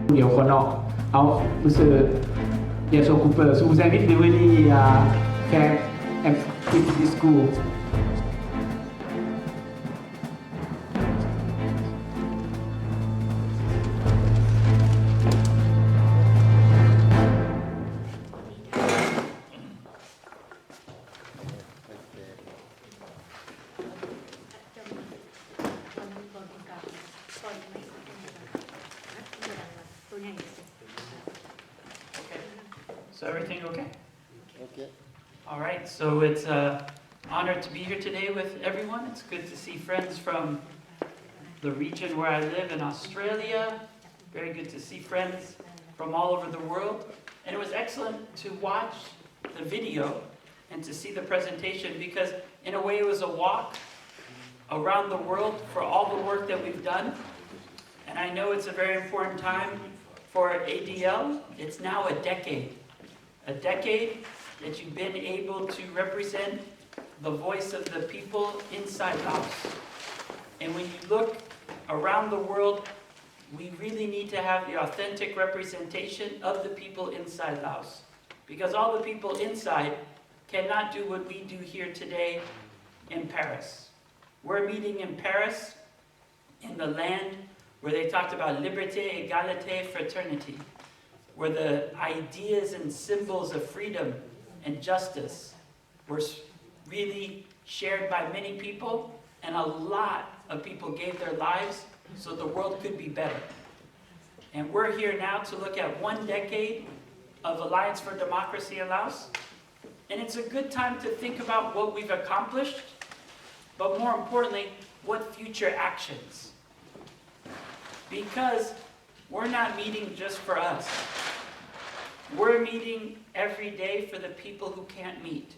Nhiều con nọ. Alors, Monsieur Yasho Cooper, je vous invite de venir faire un petit discours. So everything okay? Okay. All right, so it's an honor to be here today with everyone. It's good to see friends from the region where I live in Australia. Very good to see friends from all over the world. And it was excellent to watch the video and to see the presentation because in a way it was a walk around the world for all the work that we've done. And I know it's a very important time for ADL. It's now a decade that you've been able to represent the voice of the people inside Laos. And when you look around the world, we really need to have the authentic representation of the people inside Laos. Because all the people inside cannot do what we do here today in Paris. We're meeting in Paris, in the land where they talked about liberté, égalité, fraternity, where the ideas and symbols of freedom and justice were really shared by many people, and a lot of people gave their lives so the world could be better. And we're here now to look at 1 decade of Alliance for Democracy in Laos, and it's a good time to think about what we've accomplished, but more importantly, what future actions. Because we're not meeting just for us. We're meeting every day for the people who can't meet.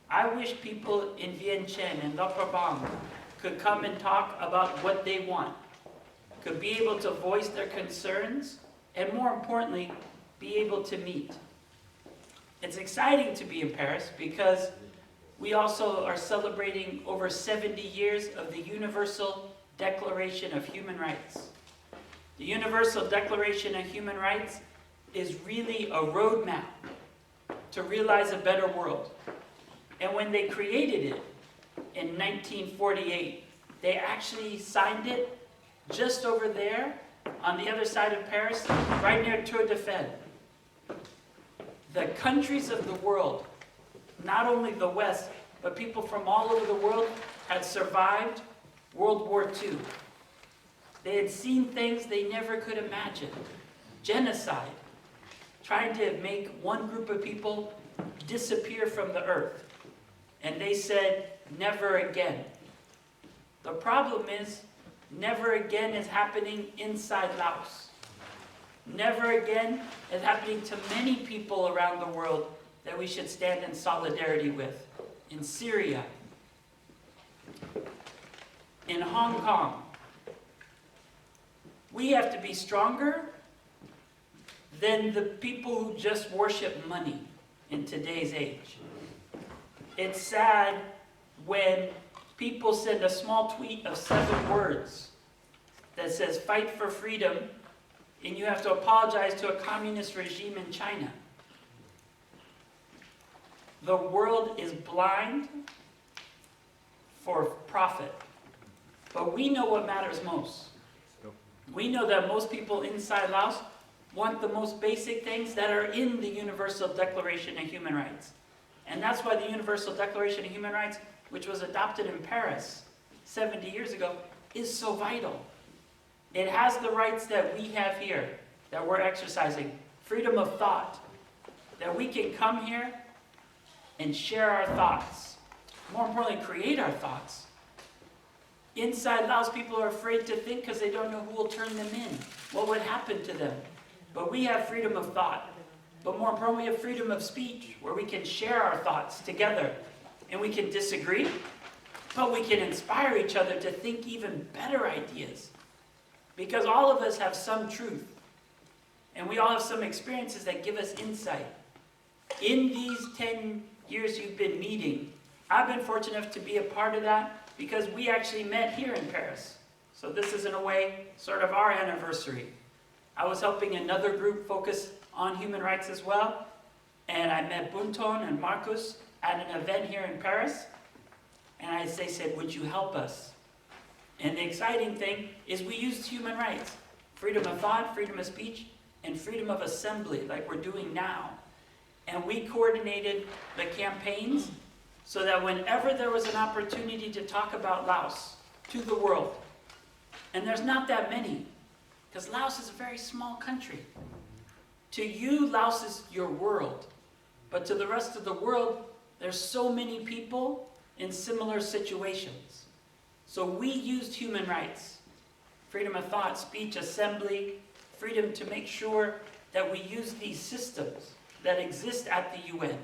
I wish people in Vientiane and La Prabang could come and talk about what they want, could be able to voice their concerns, and more importantly, be able to meet. It's exciting to be in Paris because we also are celebrating over 70 years of the Universal Declaration of Human Rights. The Universal Declaration of Human Rights is really a roadmap to realize a better world. And when they created it in 1948, they actually signed it just over there on the other side of Paris, right near Tour de Fed. The countries of the world, not only the West, but people from all over the world had survived World War II. They had seen things they never could imagine. Genocide, trying to make one group of people disappear from the earth. And they said, never again. The problem is, never again is happening inside Laos. Never again is happening to many people around the world that we should stand in solidarity with. In Syria, in Hong Kong. We have to be stronger than the people who just worship money in today's age. It's sad when people send a small tweet of 7 words that says, fight for freedom, and you have to apologize to a communist regime in China. The world is blind for profit. But we know what matters most. We know that most people inside Laos want the most basic things that are in the Universal Declaration of Human Rights. And that's why the Universal Declaration of Human Rights, which was adopted in Paris 70 years ago, is so vital. It has the rights that we have here, that we're exercising. Freedom of thought. That we can come here and share our thoughts. More importantly, create our thoughts. Inside Laos, people are afraid to think because they don't know who will turn them in. What would happen to them? But we have freedom of thought. But more importantly, we have freedom of speech, where we can share our thoughts together. And we can disagree, but we can inspire each other to think even better ideas. Because all of us have some truth. And we all have some experiences that give us insight. In these 10 years you've been meeting, I've been fortunate enough to be a part of that because we actually met here in Paris. So this is, in a way, sort of our anniversary. I was helping another group focus on human rights as well, and I met Bunton and Marcus at an event here in Paris, and they said, would you help us? And the exciting thing is we used human rights, freedom of thought, freedom of speech, and freedom of assembly, like we're doing now. And we coordinated the campaigns so that whenever there was an opportunity to talk about Laos to the world, and there's not that many, because Laos is a very small country. To you, Laos is your world. But to the rest of the world, there's so many people in similar situations. So we used human rights, freedom of thought, speech, assembly, freedom to make sure that we use these systems that exist at the UN.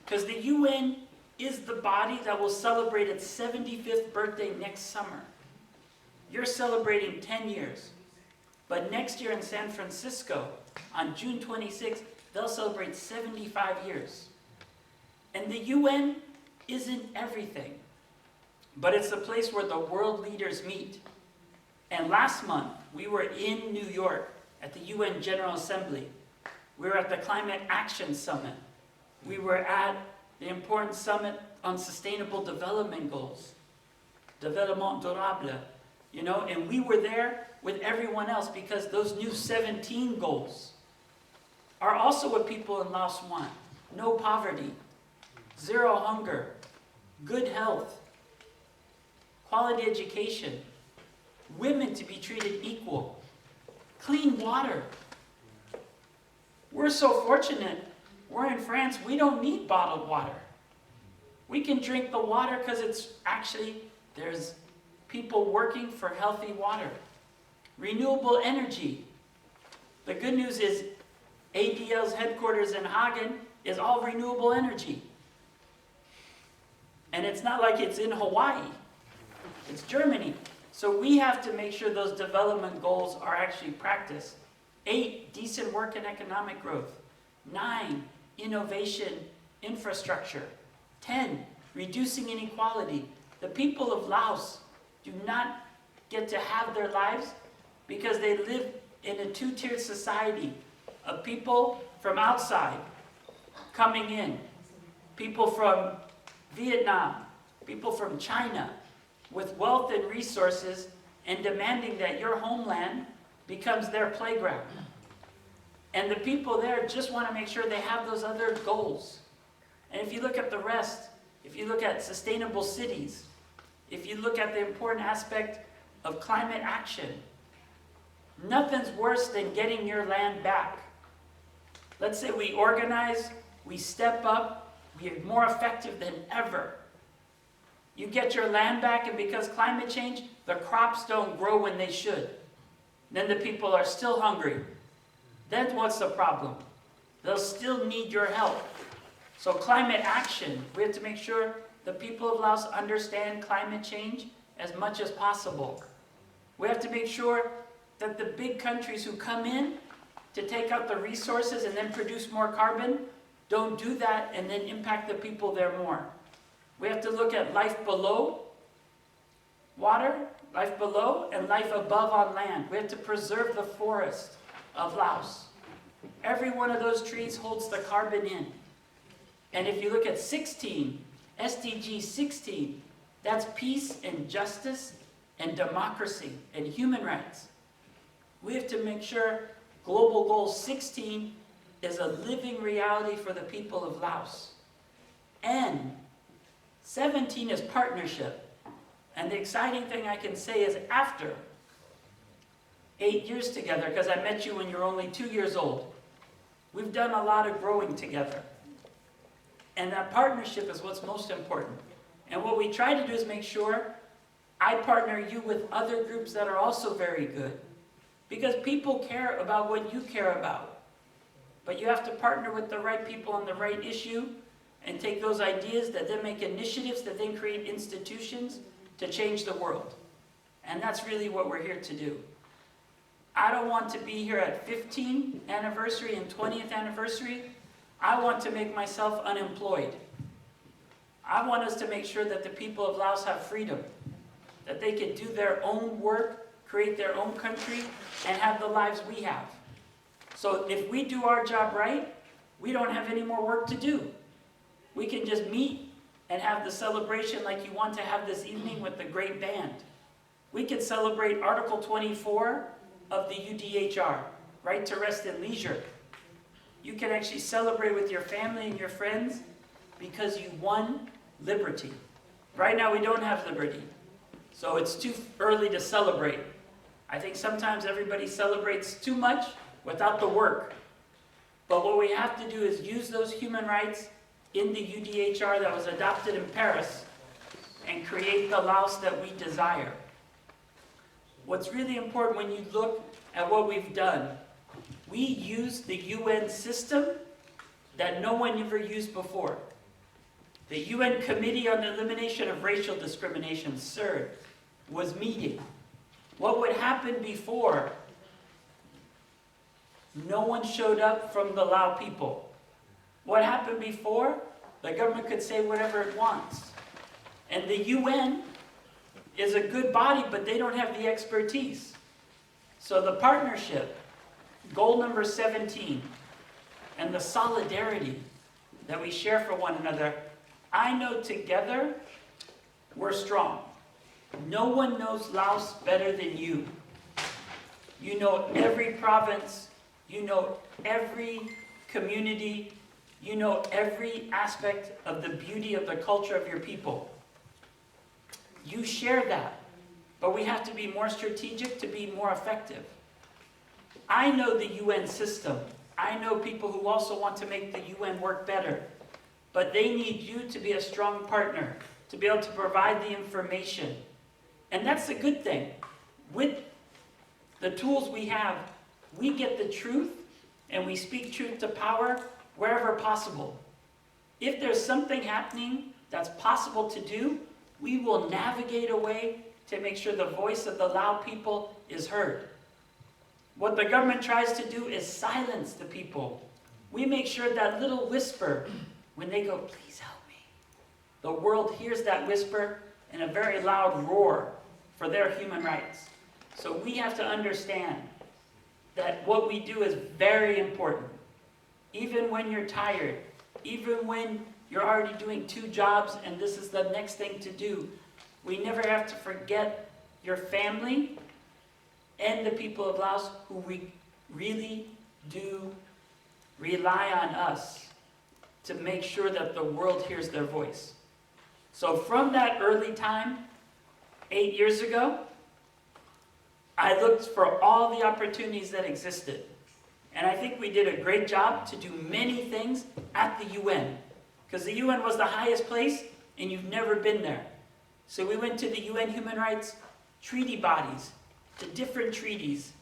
Because the UN is the body that will celebrate its 75th birthday next summer. You're celebrating 10 years. But next year in San Francisco, on June 26th, they'll celebrate 75 years. And the UN isn't everything, but it's the place where the world leaders meet. And last month, we were in New York at the UN General Assembly. We were at the Climate Action Summit. We were at the important summit on sustainable development goals, développement durable, and we were there with everyone else because those new 17 goals are also what people in Laos want. No poverty, zero hunger, good health, quality education, women to be treated equal, clean water. We're so fortunate. We're in France. We don't need bottled water. We can drink the water because there's people working for healthy water. Renewable energy. The good news is ADL's headquarters in Hagen is all renewable energy. And it's not like it's in Hawaii. It's Germany. So we have to make sure those development goals are actually practiced. 8, decent work and economic growth. 9, innovation, infrastructure. 10, reducing inequality. The people of Laos do not get to have their lives because they live in a two-tiered society of people from outside coming in, people from Vietnam, people from China with wealth and resources and demanding that your homeland becomes their playground. And the people there just want to make sure they have those other goals. And if you look at the rest, if you look at sustainable cities, if you look at the important aspect of climate action, nothing's worse than getting your land back. Let's say we organize, we step up, we are more effective than ever. You get your land back, and because climate change, the crops don't grow when they should. Then the people are still hungry. Then what's the problem? They'll still need your help. So climate action, we have to make sure the people of Laos understand climate change as much as possible. We have to make sure that the big countries who come in to take out the resources and then produce more carbon don't do that and then impact the people there more. We have to look at life below water, life below, and life above on land. We have to preserve the forest of Laos. Every one of those trees holds the carbon in. And if you look at 16, SDG 16, that's peace and justice and democracy and human rights. We have to make sure Global Goal 16 is a living reality for the people of Laos. And 17 is partnership. And the exciting thing I can say is after 8 years together, because I met you when you were only 2 years old, we've done a lot of growing together. And that partnership is what's most important. And what we try to do is make sure I partner you with other groups that are also very good. Because people care about what you care about. But you have to partner with the right people on the right issue and take those ideas that then make initiatives that then create institutions to change the world. And that's really what we're here to do. I don't want to be here at 15th anniversary and 20th anniversary. I want to make myself unemployed. I want us to make sure that the people of Laos have freedom, that they can do their own work create their own country, and have the lives we have. So if we do our job right, we don't have any more work to do. We can just meet and have the celebration like you want to have this evening with the great band. We can celebrate Article 24 of the UDHR, right to rest and leisure. You can actually celebrate with your family and your friends because you won liberty. Right now we don't have liberty, so it's too early to celebrate. I think sometimes everybody celebrates too much without the work. But what we have to do is use those human rights in the UDHR that was adopted in Paris and create the Laos that we desire. What's really important when you look at what we've done, we use the UN system that no one ever used before. The UN Committee on the Elimination of Racial Discrimination, CERD, was meeting. What would happen before? No one showed up from the Lao people. What happened before? The government could say whatever it wants. And the UN is a good body, but they don't have the expertise. So the partnership, goal number 17, and the solidarity that we share for one another, I know together we're strong. No one knows Laos better than you. You know every province, you know every community, you know every aspect of the beauty of the culture of your people. You share that, but we have to be more strategic to be more effective. I know the UN system. I know people who also want to make the UN work better, but they need you to be a strong partner, to be able to provide the information. And that's the good thing. With the tools we have, we get the truth and we speak truth to power wherever possible. If there's something happening that's possible to do, we will navigate a way to make sure the voice of the Lao people is heard. What the government tries to do is silence the people. We make sure that little whisper, when they go, please help me, the world hears that whisper in a very loud roar for their human rights. So we have to understand that what we do is very important. Even when you're tired, even when you're already doing 2 jobs and this is the next thing to do, we never have to forget your family and the people of Laos who really do rely on us to make sure that the world hears their voice. So from that early time, 8 years ago, I looked for all the opportunities that existed. And I think we did a great job to do many things at the UN. Because the UN was the highest place, and you've never been there. So we went to the UN human rights treaty bodies, to different treaties,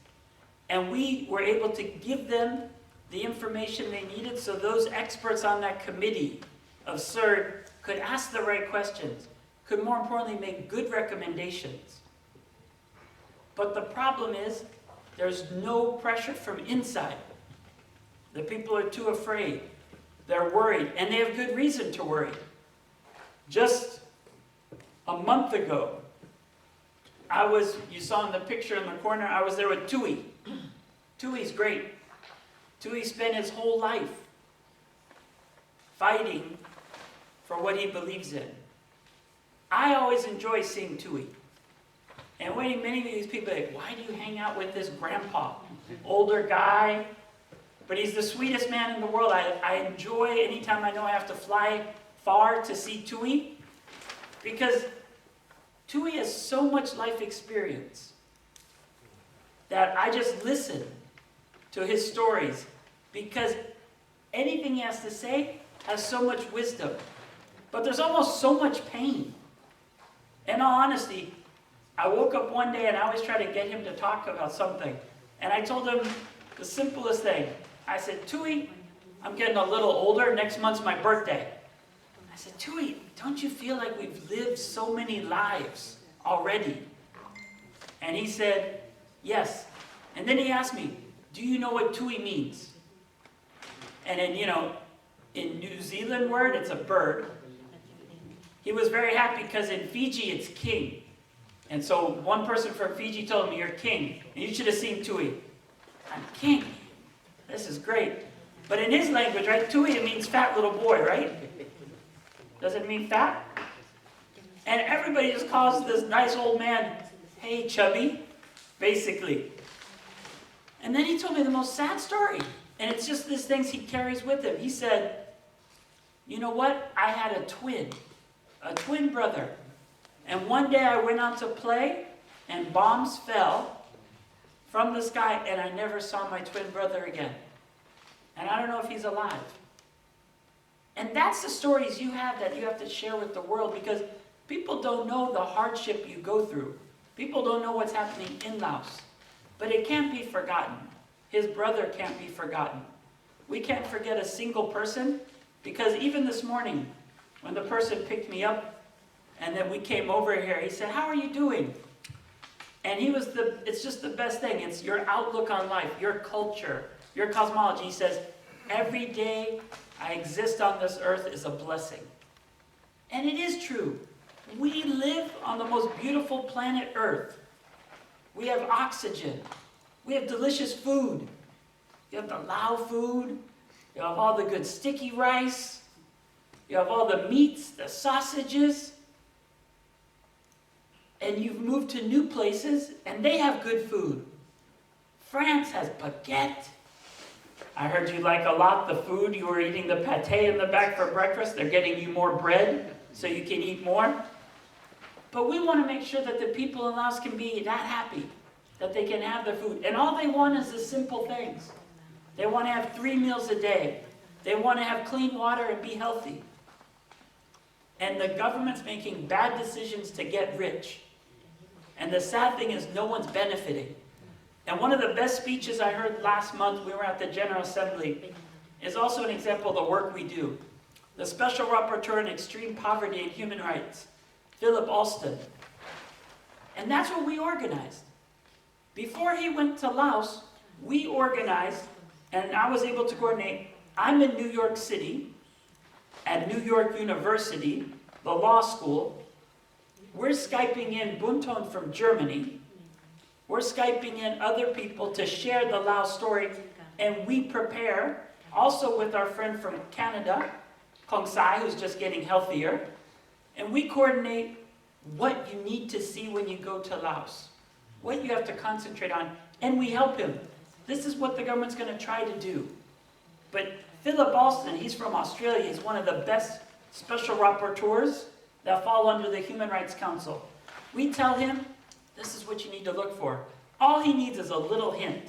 and we were able to give them the information they needed so those experts on that committee of CERD could ask the right questions, could more importantly make good recommendations. But the problem is, there's no pressure from inside. The people are too afraid. They're worried, and they have good reason to worry. Just a month ago, you saw in the picture in the corner, I was there with Tui. Tui's great. Tui spent his whole life fighting for what he believes in. I always enjoy seeing Tui. And many of these people are like, why do you hang out with this grandpa? Older guy, but he's the sweetest man in the world. I enjoy anytime I know I have to fly far to see Tui, because Tui has so much life experience that I just listen to his stories, because anything he has to say has so much wisdom. But there's almost so much pain. In all honesty, I woke up one day and I always try to get him to talk about something. And I told him the simplest thing. I said, Tui, I'm getting a little older. Next month's my birthday. I said, Tui, don't you feel like we've lived so many lives already? And he said, yes. And then he asked me, do you know what Tui means? And then, in New Zealand word, it's a bird. He was very happy because in Fiji, it's king. And so one person from Fiji told me, you're king. And you should have seen Tui. I'm king. This is great. But in his language, right, Tui, it means fat little boy, right? Does it mean fat? And everybody just calls this nice old man, hey, chubby, basically. And then he told me the most sad story. And it's just these things he carries with him. He said, you know what? I had a twin brother. And one day I went out to play, and bombs fell from the sky, and I never saw my twin brother again. And I don't know if he's alive. And that's the stories you have that you have to share with the world, because people don't know the hardship you go through. People don't know what's happening in Laos. But it can't be forgotten. His brother can't be forgotten. We can't forget a single person, because even this morning, when the person picked me up, and then we came over here, he said, how are you doing? And it's just the best thing. It's your outlook on life, your culture, your cosmology. He says, every day I exist on this earth is a blessing. And it is true. We live on the most beautiful planet Earth. We have oxygen. We have delicious food. You have the Lao food. You have all the good sticky rice. You have all the meats, the sausages. And you've moved to new places, and they have good food. France has baguette. I heard you like a lot the food. You were eating the pâté in the back for breakfast. They're getting you more bread so you can eat more. But we want to make sure that the people in Laos can be that happy, that they can have the food. And all they want is the simple things. They want to have 3 meals a day. They want to have clean water and be healthy. And the government's making bad decisions to get rich. And the sad thing is no one's benefiting. And one of the best speeches I heard last month, we were at the General Assembly, is also an example of the work we do. The Special Rapporteur on Extreme Poverty and Human Rights, Philip Alston. And that's what we organized. Before he went to Laos, we organized, and I was able to coordinate. I'm in New York City, at New York University, the law school. We're Skyping in Bunton from Germany. We're Skyping in other people to share the Laos story. And we prepare, also with our friend from Canada, Kong Sai, who's just getting healthier. And we coordinate what you need to see when you go to Laos, what you have to concentrate on, and we help him. This is what the government's going to try to do. But Philip Alston, he's from Australia. He's one of the best special rapporteurs that fall under the Human Rights Council. We tell him, this is what you need to look for. All he needs is a little hint.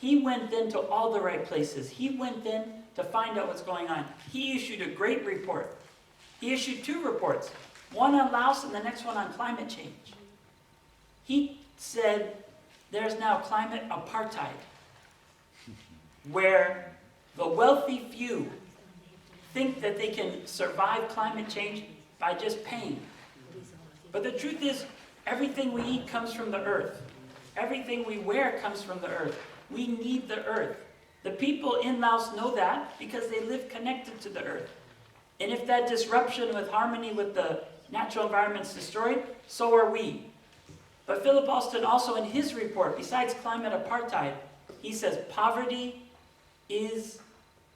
He went then to all the right places. He went then to find out what's going on. He issued a great report. He issued 2 reports, one on Laos and the next one on climate change. He said there's now climate apartheid, where the wealthy few think that they can survive climate change by just paying. But the truth is, everything we eat comes from the earth. Everything we wear comes from the earth. We need the earth. The people in Laos know that because they live connected to the earth. And if that disruption with harmony with the natural environment is destroyed, so are we. But Philip Alston also in his report, besides climate apartheid, he says poverty is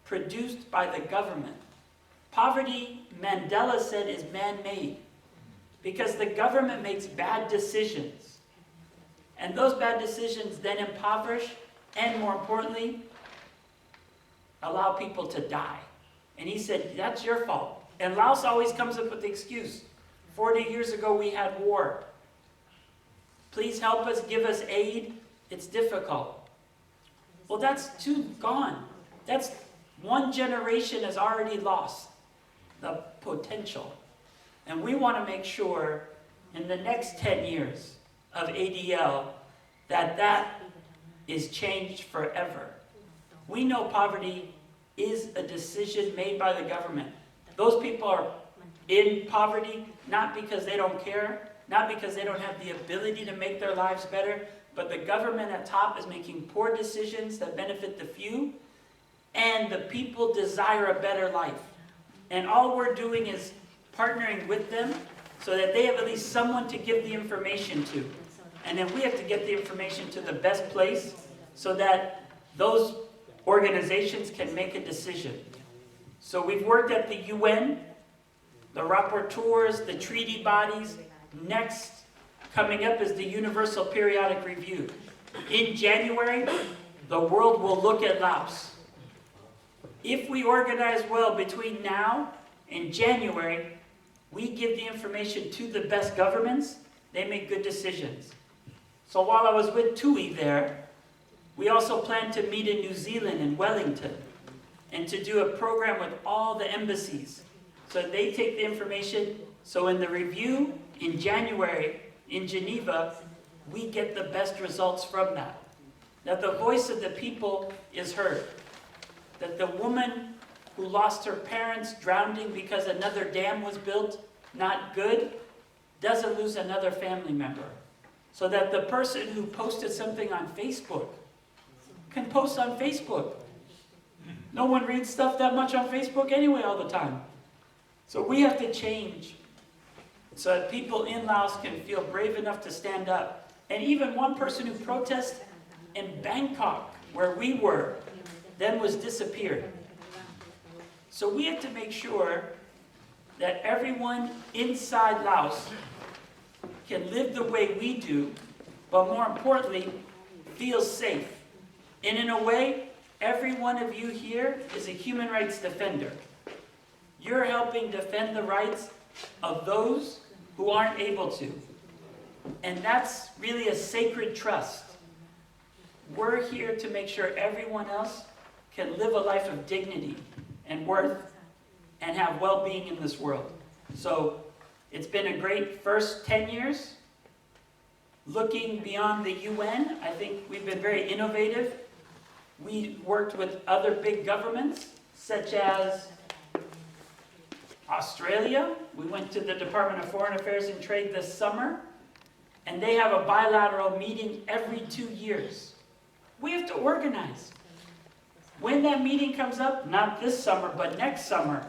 produced by the government. Poverty, Mandela said, is man-made because the government makes bad decisions. And those bad decisions then impoverish and, more importantly, allow people to die. And he said, that's your fault. And Laos always comes up with the excuse. 40 years ago we had war. Please help us, give us aid. It's difficult. Well, that's too gone. That's one generation has already lost the potential. And we want to make sure in the next 10 years of ADL that is changed forever. We know poverty is a decision made by the government. Those people are in poverty not because they don't care, not because they don't have the ability to make their lives better, but the government at top is making poor decisions that benefit the few, and the people desire a better life. And all we're doing is partnering with them so that they have at least someone to give the information to. And then we have to get the information to the best place so that those organizations can make a decision. So we've worked at the UN, the rapporteurs, the treaty bodies. Next, coming up is the Universal Periodic Review. In January, the world will look at Laos. If we organize well between now and January, we give the information to the best governments, they make good decisions. So while I was with TUI there, we also plan to meet in New Zealand in Wellington and to do a program with all the embassies. So they take the information, so in the review in January in Geneva, we get the best results from that. That the voice of the people is heard. That the woman who lost her parents drowning because another dam was built, not good, doesn't lose another family member. So that the person who posted something on Facebook can post on Facebook. No one reads stuff that much on Facebook anyway all the time. So we have to change so that people in Laos can feel brave enough to stand up. And even one person who protested in Bangkok, where we were, then was disappeared. So we have to make sure that everyone inside Laos can live the way we do, but more importantly, feel safe. And in a way, every one of you here is a human rights defender. You're helping defend the rights of those who aren't able to. And that's really a sacred trust. We're here to make sure everyone else can live a life of dignity and worth and have well-being in this world. So it's been a great first 10 years. Looking beyond the UN, I think we've been very innovative. We worked with other big governments, such as Australia. We went to the Department of Foreign Affairs and Trade this summer, and they have a bilateral meeting every 2 years. We have to organize. When that meeting comes up, not this summer, but next summer,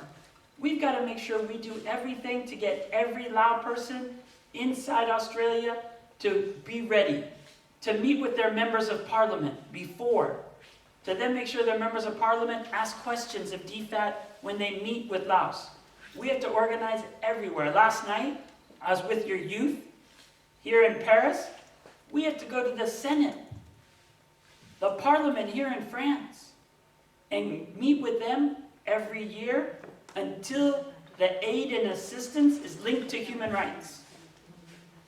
we've got to make sure we do everything to get every Lao person inside Australia to be ready, to meet with their members of parliament before, to then make sure their members of parliament ask questions of DFAT when they meet with Laos. We have to organize everywhere. Last night, I was with your youth here in Paris. We have to go to the Senate, the parliament here in France, and meet with them every year until the aid and assistance is linked to human rights.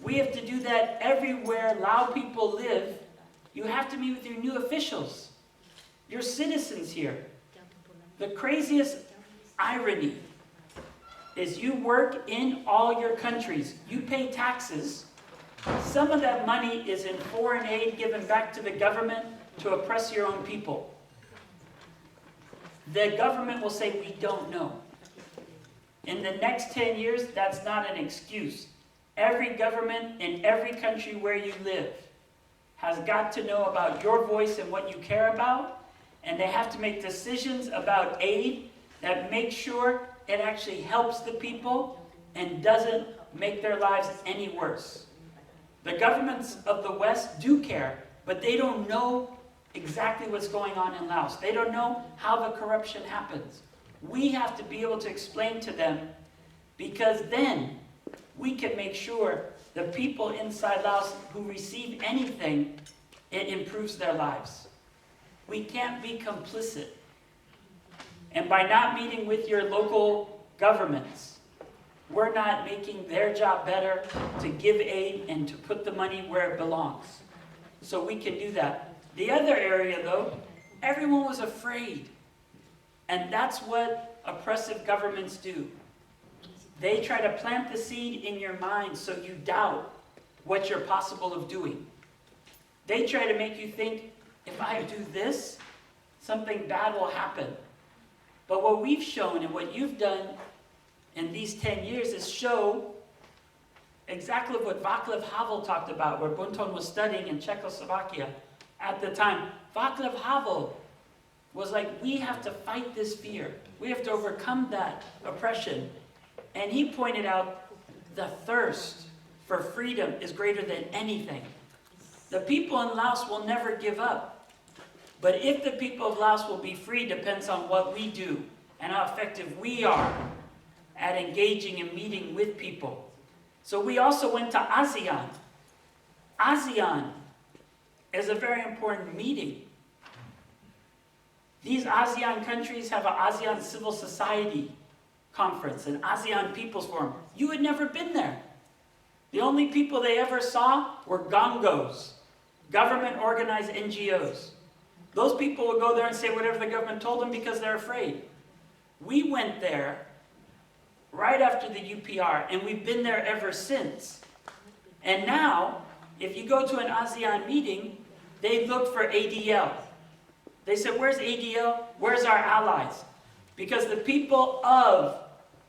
We have to do that everywhere Lao people live. You have to meet with your new officials, your citizens here. The craziest irony is you work in all your countries. You pay taxes. Some of that money is in foreign aid given back to the government to oppress your own people. The government will say, we don't know. In the next 10 years, that's not an excuse. Every government in every country where you live has got to know about your voice and what you care about, and they have to make decisions about aid that make sure it actually helps the people and doesn't make their lives any worse. The governments of the West do care, but they don't know exactly what's going on in Laos. They don't know how the corruption happens. We have to be able to explain to them, because then we can make sure the people inside Laos who receive anything, it improves their lives. We can't be complicit. And by not meeting with your local governments, we're not making their job better to give aid and to put the money where it belongs. So we can do that. The other area, though, everyone was afraid. And that's what oppressive governments do. They try to plant the seed in your mind so you doubt what you're possible of doing. They try to make you think, if I do this, something bad will happen. But what we've shown and what you've done in these 10 years is show exactly what Václav Havel talked about, where Bunton was studying in Czechoslovakia at the time. Václav Havel was like, we have to fight this fear. We have to overcome that oppression. And he pointed out the thirst for freedom is greater than anything. The people in Laos will never give up. But if the people of Laos will be free depends on what we do and how effective we are at engaging and meeting with people. So we also went to ASEAN. ASEAN is a very important meeting. These ASEAN countries have an ASEAN Civil Society Conference, an ASEAN People's Forum. You had never been there. The only people they ever saw were gongos, government-organized NGOs. Those people would go there and say whatever the government told them because they're afraid. We went there right after the UPR, and we've been there ever since. And now, if you go to an ASEAN meeting, they look for ADL. They said, where's ADL? Where's our allies? Because the people of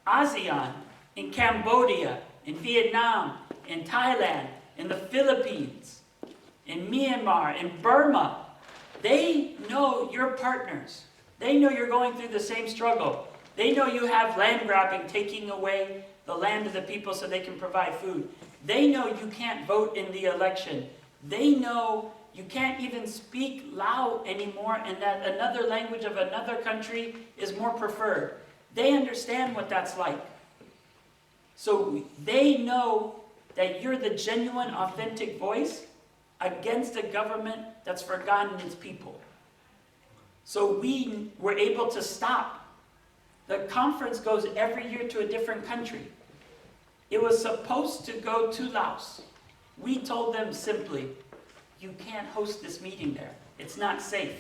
ASEAN in Cambodia, in Vietnam, in Thailand, in the Philippines, in Myanmar, in Burma, they know you're partners. They know you're going through the same struggle. They know you have land grabbing, taking away the land of the people so they can provide food. They know you can't vote in the election. They know you can't even speak Lao anymore and that another language of another country is more preferred. They understand what that's like. So they know that you're the genuine, authentic voice against a government that's forgotten its people. So we were able to stop. The conference goes every year to a different country. It was supposed to go to Laos. We told them simply, you can't host this meeting there. It's not safe.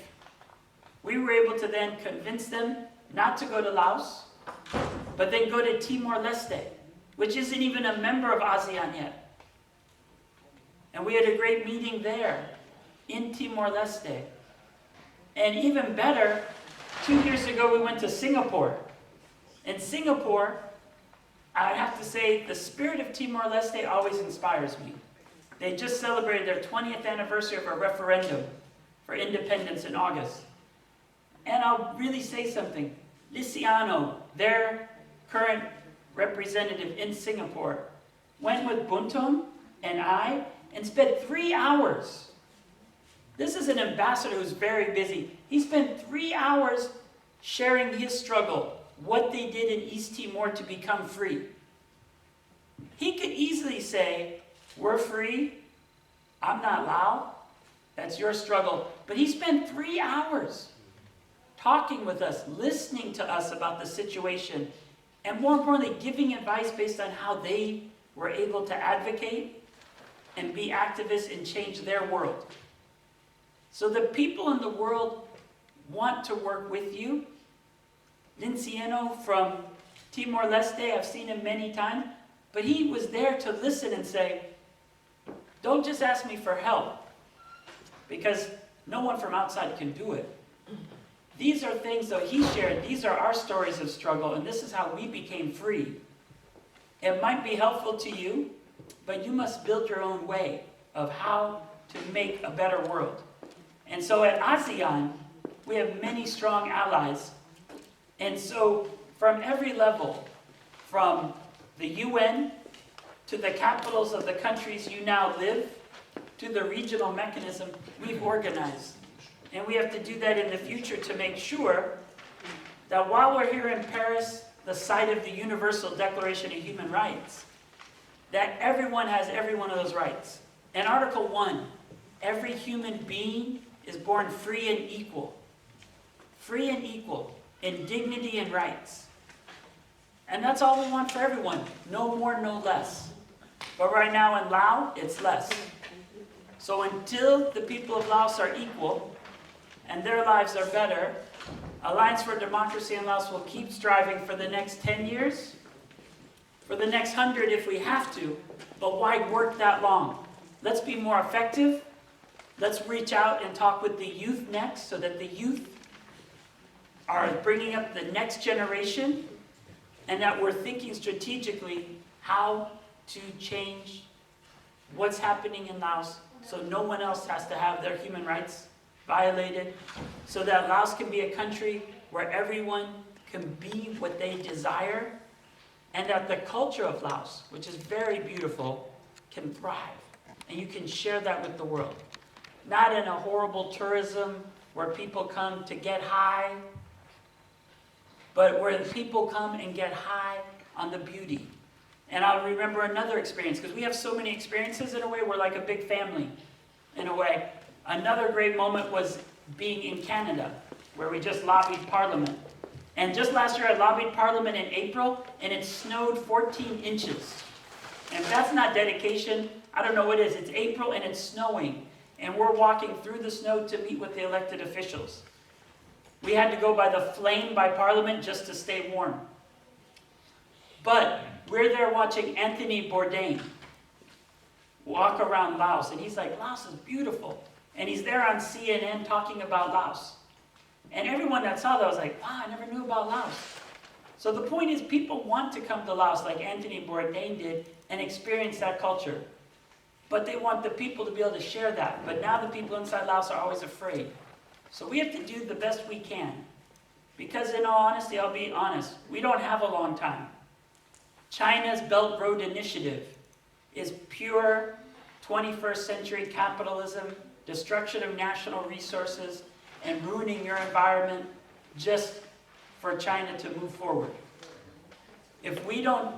We were able to then convince them not to go to Laos, but then go to Timor-Leste, which isn't even a member of ASEAN yet. And we had a great meeting there in Timor-Leste. And even better, 2 years ago we went to Singapore. In Singapore, I have to say, the spirit of Timor-Leste always inspires me. They just celebrated their 20th anniversary of a referendum for independence in August. And I'll really say something. Lisiano, their current representative in Singapore, went with Bunton and I and spent 3 hours. This is an ambassador who's very busy. He spent 3 hours sharing his struggle, what they did in East Timor to become free. He could easily say, we're free, I'm not Lao, that's your struggle. But he spent 3 hours talking with us, listening to us about the situation, and more importantly, giving advice based on how they were able to advocate and be activists and change their world. So the people in the world want to work with you. Linciano from Timor-Leste, I've seen him many times, but he was there to listen and say, don't just ask me for help, because no one from outside can do it. These are things that he shared, these are our stories of struggle, and this is how we became free. It might be helpful to you, but you must build your own way of how to make a better world. And so at ASEAN, we have many strong allies. And so from every level, from the UN to the capitals of the countries you now live, to the regional mechanism, we've organized. And we have to do that in the future to make sure that while we're here in Paris, the site of the Universal Declaration of Human Rights, that everyone has every one of those rights. In Article 1, every human being is born free and equal. Free and equal in dignity and rights. And that's all we want for everyone. No more, no less. But right now in Laos, it's less. So until the people of Laos are equal and their lives are better, Alliance for Democracy in Laos will keep striving for the next 10 years, for the next 100 if we have to, but why work that long? Let's be more effective. Let's reach out and talk with the youth next so that the youth are bringing up the next generation and that we're thinking strategically how to change what's happening in Laos so no one else has to have their human rights violated, so that Laos can be a country where everyone can be what they desire and that the culture of Laos, which is very beautiful, can thrive. And you can share that with the world. Not in a horrible tourism where people come to get high, but where the people come and get high on the beauty. And I'll remember another experience, because we have so many experiences in a way, we're like a big family in a way. Another great moment was being in Canada, where we just lobbied Parliament. And just last year I lobbied Parliament in April, and it snowed 14 inches. And if that's not dedication, I don't know what is. It's April and it's snowing. And we're walking through the snow to meet with the elected officials. We had to go by the flame by Parliament just to stay warm. But we're there watching Anthony Bourdain walk around Laos. And he's like, Laos is beautiful. And he's there on CNN talking about Laos. And everyone that saw that was like, wow, I never knew about Laos. So the point is, people want to come to Laos like Anthony Bourdain did and experience that culture. But they want the people to be able to share that. But now the people inside Laos are always afraid. So we have to do the best we can. Because in all honesty, I'll be honest, we don't have a long time. China's Belt Road Initiative is pure 21st century capitalism, destruction of national resources, and ruining your environment just for China to move forward. If we don't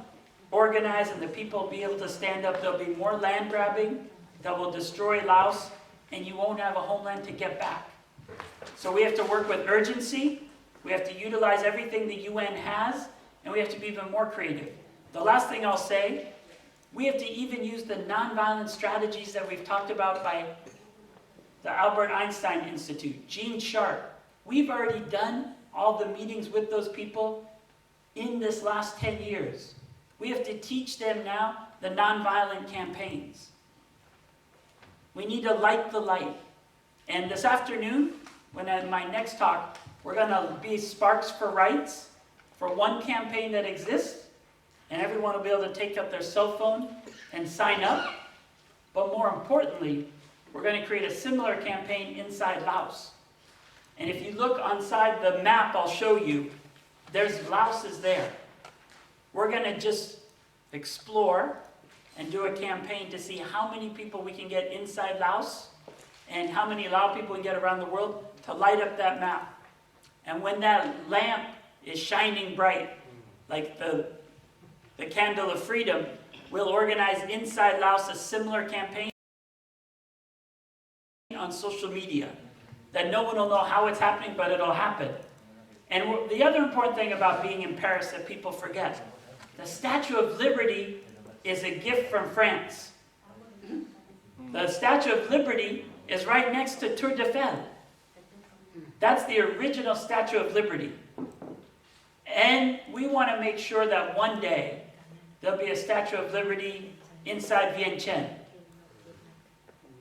organize and the people be able to stand up, there'll be more land grabbing that will destroy Laos, and you won't have a homeland to get back. So we have to work with urgency, we have to utilize everything the UN has, and we have to be even more creative. The last thing I'll say, we have to even use the nonviolent strategies that we've talked about by the Albert Einstein Institute, Gene Sharp. We've already done all the meetings with those people in this last 10 years. We have to teach them now the nonviolent campaigns. We need to light the light. And this afternoon, when in my next talk, we're going to be Sparks for Rights for one campaign that exists, and everyone will be able to take up their cell phone and sign up. But more importantly, we're going to create a similar campaign inside Laos. And if you look inside the map I'll show you, Laos is there. We're going to just explore and do a campaign to see how many people we can get inside Laos and how many Lao people we can get around the world to light up that map. And when that lamp is shining bright, like the candle of freedom, we'll organize inside Laos a similar campaign on social media that no one will know how it's happening, but it'll happen. And the other important thing about being in Paris that people forget, the Statue of Liberty is a gift from France. The Statue of Liberty is right next to Tour d'Eiffel. That's the original Statue of Liberty. And we want to make sure that one day there'll be a Statue of Liberty inside Vientiane.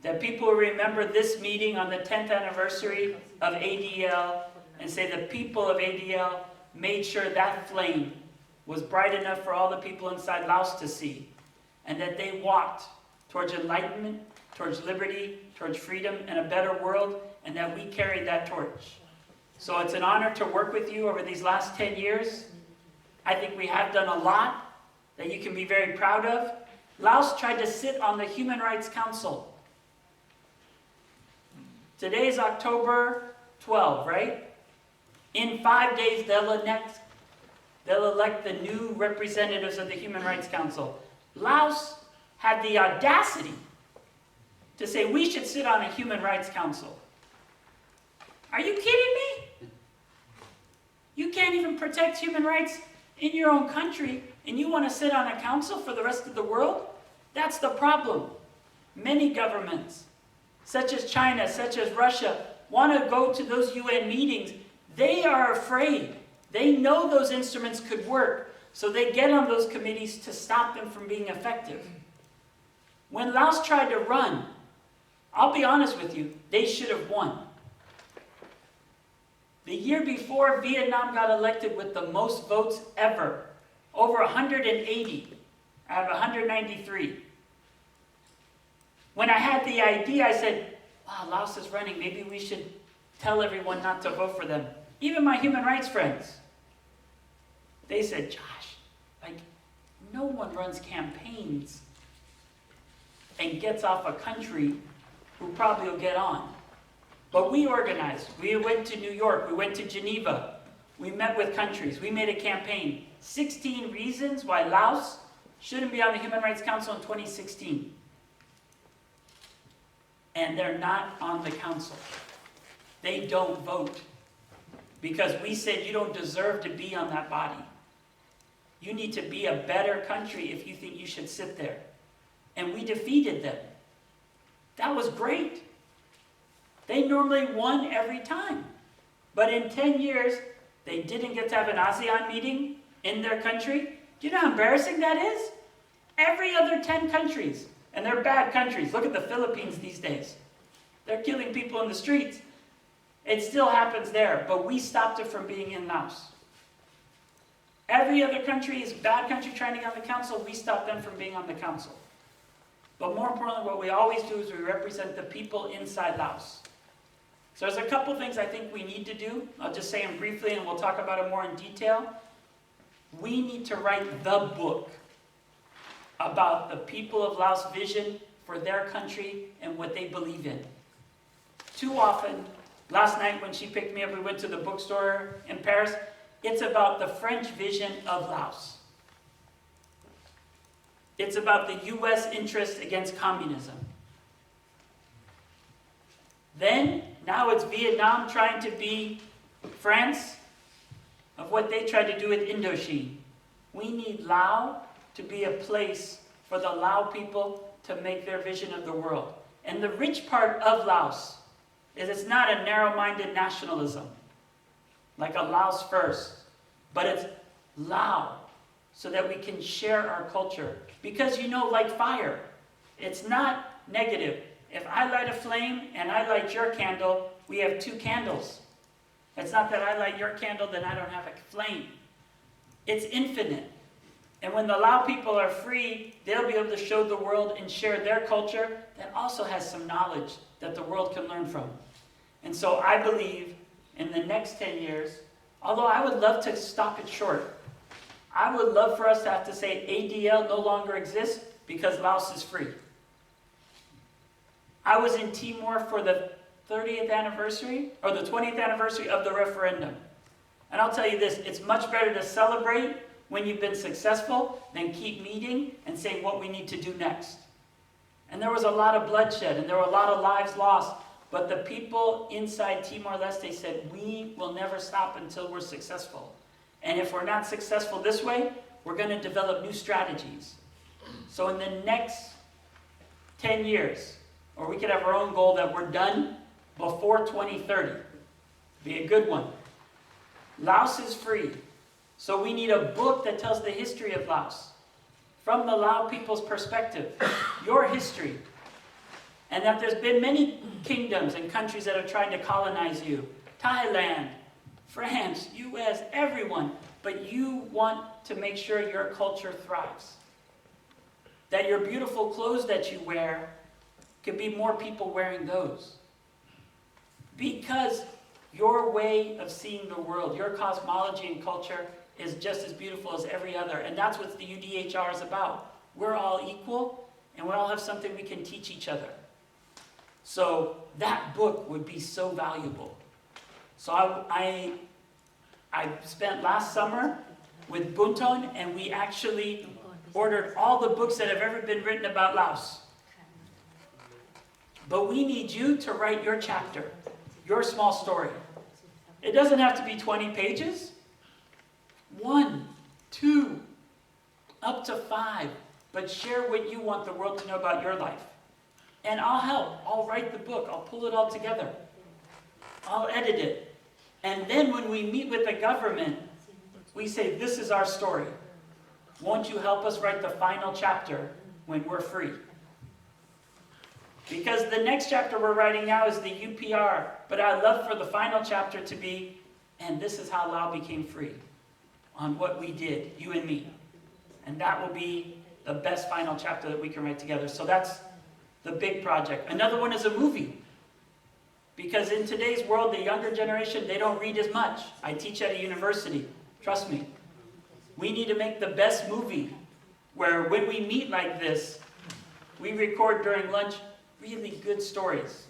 That people will remember this meeting on the 10th anniversary of ADL and say the people of ADL made sure that flame was bright enough for all the people inside Laos to see. And that they walked towards enlightenment, towards liberty, towards freedom, and a better world, and that we carried that torch. So it's an honor to work with you over these last 10 years. I think we have done a lot that you can be very proud of. Laos tried to sit on the Human Rights Council. Today's October 12, right? In 5 days, they'll elect the new representatives of the Human Rights Council. Laos had the audacity to say we should sit on a Human Rights Council. Are you kidding me? You can't even protect human rights in your own country, and you want to sit on a council for the rest of the world? That's the problem. Many governments, such as China, such as Russia, want to go to those UN meetings. They are afraid. They know those instruments could work, so they get on those committees to stop them from being effective. When Laos tried to run, I'll be honest with you, they should have won. The year before, Vietnam got elected with the most votes ever, over 180 out of 193. When I had the idea, I said, wow, Laos is running, maybe we should tell everyone not to vote for them. Even my human rights friends. They said, Josh, no one runs campaigns and gets off a country who probably will get on. But we organized. We went to New York. We went to Geneva. We met with countries. We made a campaign. 16 reasons why Laos shouldn't be on the Human Rights Council in 2016. And they're not on the council. They don't vote. Because we said you don't deserve to be on that body. You need to be a better country if you think you should sit there. And we defeated them. That was great. They normally won every time. But in 10 years, they didn't get to have an ASEAN meeting in their country. Do you know how embarrassing that is? Every other 10 countries, and they're bad countries. Look at the Philippines these days. They're killing people in the streets. It still happens there, but we stopped it from being in Laos. Every other country is a bad country trying to get on the council. We stopped them from being on the council. But more importantly, what we always do is we represent the people inside Laos. So there's a couple things I think we need to do. I'll just say them briefly and we'll talk about it more in detail. We need to write the book about the people of Laos' vision for their country and what they believe in. Too often, last night when she picked me up, we went to the bookstore in Paris. It's about the French vision of Laos. It's about the U.S. interest against communism. Then, now it's Vietnam trying to be France of what they tried to do with Indochine. We need Laos to be a place for the Lao people to make their vision of the world. And the rich part of Laos is it's not a narrow-minded nationalism, like a Laos first, but it's Lao, so that we can share our culture. Because like fire, it's not negative. If I light a flame and I light your candle, we have two candles. It's not that I light your candle, then I don't have a flame. It's infinite. And when the Lao people are free, they'll be able to show the world and share their culture that also has some knowledge that the world can learn from. And so I believe in the next 10 years, although I would love to stop it short, I would love for us to have to say ADL no longer exists because Laos is free. I was in Timor for the 30th anniversary, or the 20th anniversary of the referendum. And I'll tell you this, it's much better to celebrate when you've been successful than keep meeting and saying what we need to do next. And there was a lot of bloodshed, and there were a lot of lives lost. But the people inside Timor-Leste said, we will never stop until we're successful. And if we're not successful this way, we're going to develop new strategies. So in the next 10 years, or we could have our own goal that we're done before 2030. Be a good one. Laos is free. So we need a book that tells the history of Laos. From the Lao people's perspective. Your history. And that there's been many kingdoms and countries that have tried to colonize you. Thailand, France, US, everyone. But you want to make sure your culture thrives. That your beautiful clothes that you wear could be more people wearing those. Because your way of seeing the world, your cosmology and culture is just as beautiful as every other. And that's what the UDHR is about. We're all equal, and we all have something we can teach each other. So that book would be so valuable. So I spent last summer with Bunton, and we actually ordered all the books that have ever been written about Laos. But we need you to write your chapter, your small story. It doesn't have to be 20 pages. 1, 2, up to 5. But share what you want the world to know about your life. And I'll help. I'll write the book. I'll pull it all together. I'll edit it. And then when we meet with the government, we say, this is our story. Won't you help us write the final chapter when we're free? Because the next chapter we're writing now is the UPR. But I'd love for the final chapter to be, and this is how Lao became free. On what we did, you and me. And that will be the best final chapter that we can write together. So that's the big project. Another one is a movie. Because in today's world, the younger generation, they don't read as much. I teach at a university. Trust me. We need to make the best movie where when we meet like this, we record during lunch really good stories.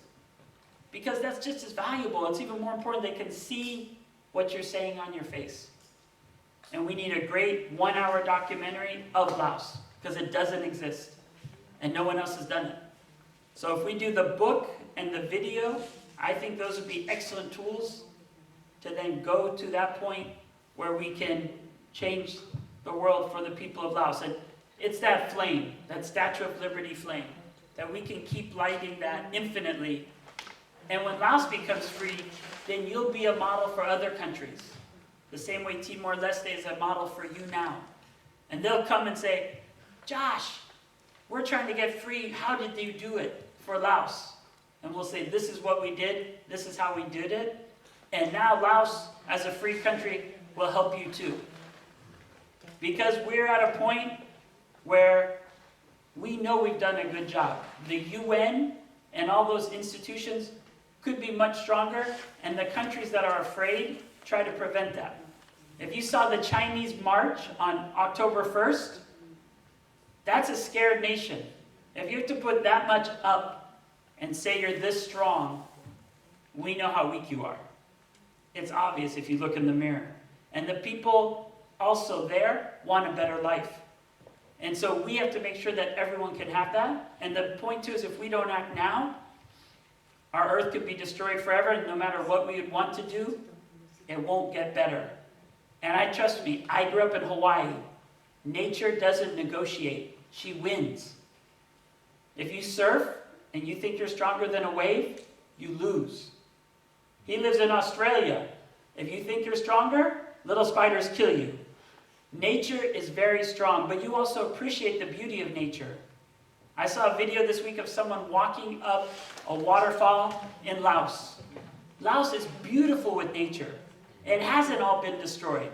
Because that's just as valuable. It's even more important they can see what you're saying on your face. And we need a great 1-hour documentary of Laos, because it doesn't exist. And no one else has done it. So if we do the book and the video, I think those would be excellent tools to then go to that point where we can change the world for the people of Laos. And it's that flame, that Statue of Liberty flame, that we can keep lighting that infinitely. And when Laos becomes free, then you'll be a model for other countries. The same way Timor-Leste is a model for you now. And they'll come and say, Josh, we're trying to get free. How did you do it for Laos? And we'll say, this is what we did. This is how we did it. And now Laos, as a free country, will help you too. Because we're at a point where we know we've done a good job. The UN and all those institutions could be much stronger, and the countries that are afraid try to prevent that. If you saw the Chinese march on October 1st, that's a scared nation. If you have to put that much up and say you're this strong, we know how weak you are. It's obvious if you look in the mirror. And the people also there want a better life. And so we have to make sure that everyone can have that. And the point too is if we don't act now, our earth could be destroyed forever, and no matter what we would want to do, it won't get better. And trust me, I grew up in Hawaii. Nature doesn't negotiate. She wins. If you surf and you think you're stronger than a wave, you lose. He lives in Australia. If you think you're stronger, little spiders kill you. Nature is very strong, but you also appreciate the beauty of nature. I saw a video this week of someone walking up a waterfall in Laos. Laos is beautiful with nature. It hasn't all been destroyed.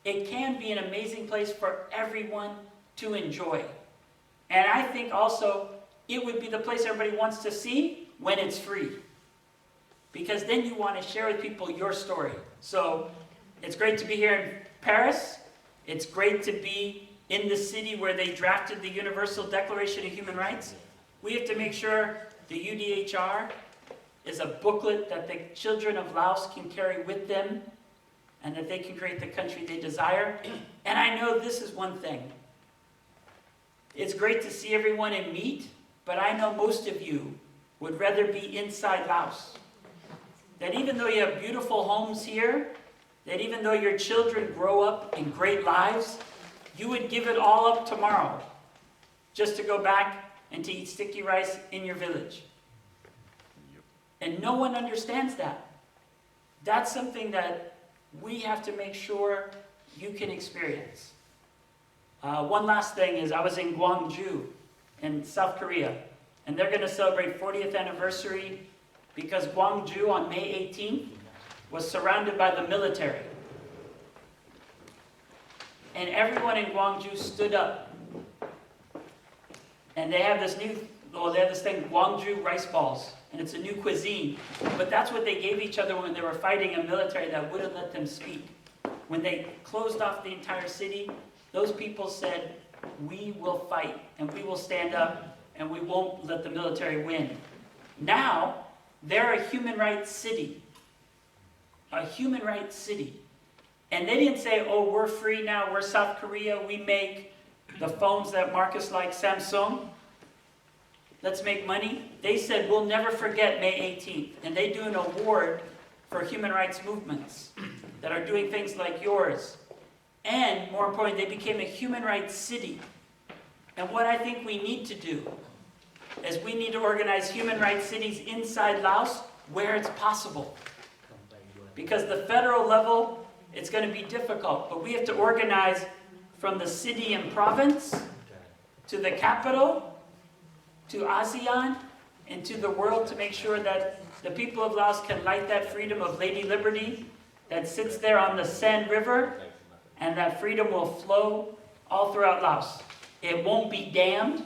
It can be an amazing place for everyone to enjoy. And I think also it would be the place everybody wants to see when it's free. Because then you want to share with people your story. So it's great to be here in Paris. It's great to be in the city where they drafted the Universal Declaration of Human Rights. We have to make sure the UDHR is a booklet that the children of Laos can carry with them and that they can create the country they desire. And I know this is one thing. It's great to see everyone and meet, but I know most of you would rather be inside Laos. That even though you have beautiful homes here, that even though your children grow up in great lives, you would give it all up tomorrow just to go back and to eat sticky rice in your village. And no one understands that. That's something that we have to make sure you can experience. One last thing is I was in Gwangju in South Korea, and they're going to celebrate 40th anniversary because Gwangju on May 18th was surrounded by the military. And everyone in Gwangju stood up. And they have this thing, Gwangju rice balls. And it's a new cuisine. But that's what they gave each other when they were fighting a military that wouldn't let them speak. When they closed off the entire city, those people said, we will fight, and we will stand up, and we won't let the military win. Now, they're a human rights city. A human rights city. And they didn't say, oh, we're free now, we're South Korea, we make the phones that Marcus likes, Samsung. Let's make money. They said, we'll never forget May 18th. And they do an award for human rights movements that are doing things like yours. And more importantly, they became a human rights city. And what I think we need to do is we need to organize human rights cities inside Laos where it's possible. Because the federal level, it's going to be difficult. But we have to organize from the city and province to the capital, to ASEAN, and to the world to make sure that the people of Laos can light that freedom of Lady Liberty that sits there on the Seine River, and that freedom will flow all throughout Laos. It won't be dammed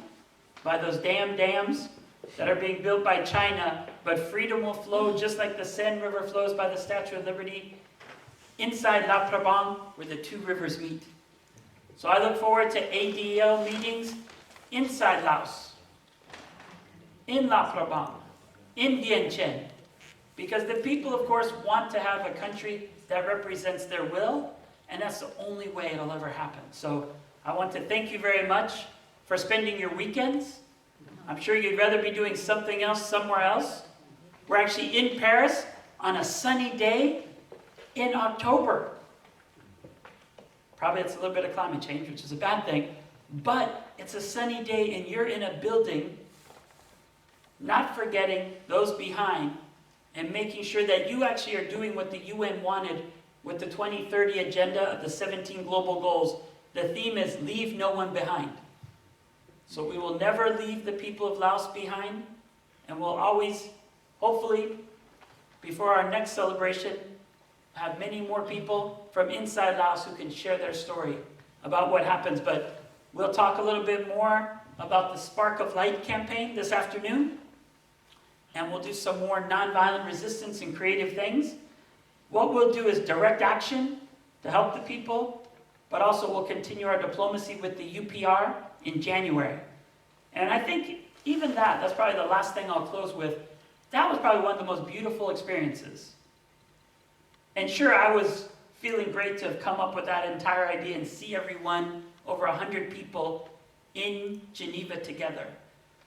by those damn dams that are being built by China, but freedom will flow just like the Seine River flows by the Statue of Liberty inside La Prabang where the two rivers meet. So I look forward to ADL meetings inside Laos, in La Prabang, in Vientiane, because the people, of course, want to have a country that represents their will, and that's the only way it'll ever happen. So I want to thank you very much for spending your weekends. I'm sure you'd rather be doing something else somewhere else. We're actually in Paris on a sunny day in October. Probably it's a little bit of climate change, which is a bad thing, but it's a sunny day and you're in a building, not forgetting those behind and making sure that you actually are doing what the UN wanted with the 2030 agenda of the 17 global goals. The theme is leave no one behind. So we will never leave the people of Laos behind, and we'll always, hopefully, before our next celebration, have many more people from inside Laos who can share their story about what happens. But we'll talk a little bit more about the Spark of Light campaign this afternoon, and we'll do some more nonviolent resistance and creative things. What we'll do is direct action to help the people, but also we'll continue our diplomacy with the UPR in January. And I think even that's probably the last thing I'll close with. That was probably one of the most beautiful experiences. And sure, I was feeling great to have come up with that entire idea and see everyone, over 100 people, in Geneva together.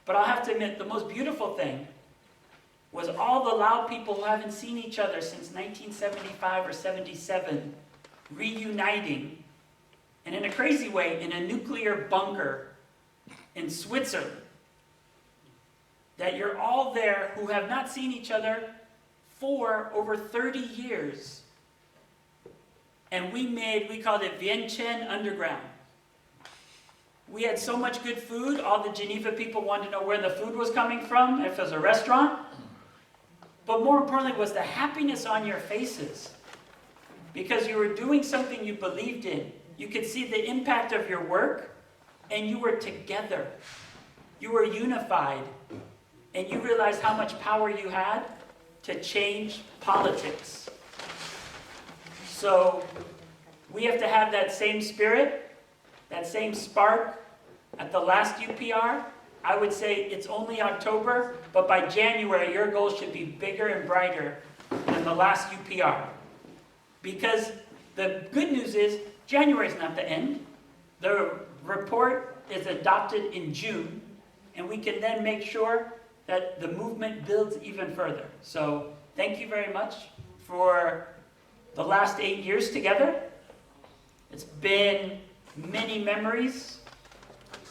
But I'll have to admit, the most beautiful thing was all the Lao people who haven't seen each other since 1975 or 77, reuniting, and in a crazy way, in a nuclear bunker in Switzerland. That you're all there who have not seen each other for over 30 years. And we called it Vientiane Underground. We had so much good food, all the Geneva people wanted to know where the food was coming from, if it was a restaurant. But more importantly was the happiness on your faces. Because you were doing something you believed in. You could see the impact of your work, and you were together. You were unified. And you realized how much power you had to change politics. So we have to have that same spirit, that same spark at the last UPR. I would say it's only October, but by January your goals should be bigger and brighter than the last UPR. Because the good news is January is not the end. The report is adopted in June, and we can then make sure that the movement builds even further. So thank you very much for the last 8 years together. It's been many memories.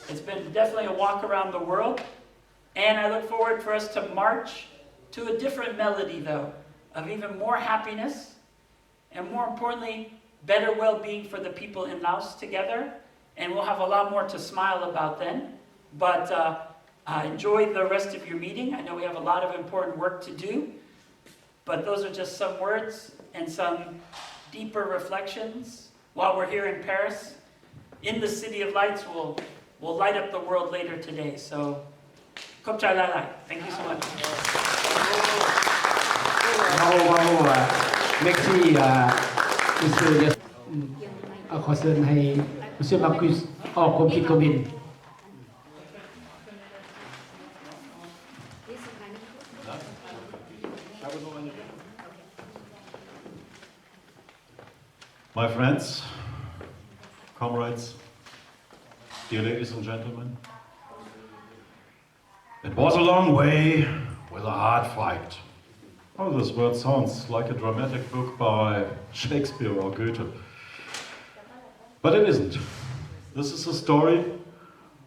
It's been definitely a walk around the world. And I look forward for us to march to a different melody, though, of even more happiness and, more importantly, better well-being for the people in Laos together. And we'll have a lot more to smile about then. But enjoy the rest of your meeting. I know we have a lot of important work to do, but those are just some words and some deeper reflections while we're here in Paris. In the City of Lights, we'll light up the world later today. So, Khop Chai Lai Lai. Thank you so much. Merci, Monsieur. ขอเชิญให้ Monsieur Marcus ออกความคิดความเห็น My friends, comrades, dear ladies and gentlemen, it was a long way with a hard fight. Oh, this word sounds like a dramatic book by Shakespeare or Goethe. But it isn't. This is the story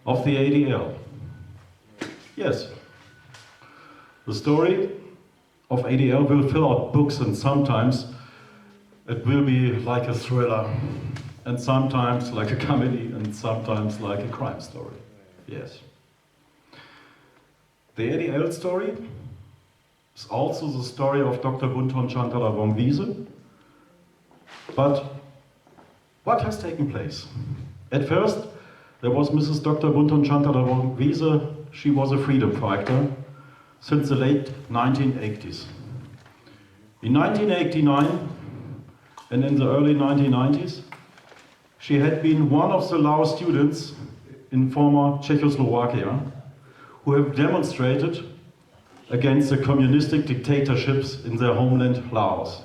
of the ADL. Yes, the story of ADL will fill out books, and sometimes it will be like a thriller, and sometimes like a comedy, and sometimes like a crime story. Yes. The ADL story is also the story of Dr. Bunton Chantalavong Wiese. But what has taken place? At first, there was Mrs. Dr. Bunton Chantalavong Wiese. She was a freedom fighter since the late 1980s. In 1989, and in the early 1990s, She had been one of the Lao students in former Czechoslovakia who have demonstrated against the communistic dictatorships in their homeland Laos.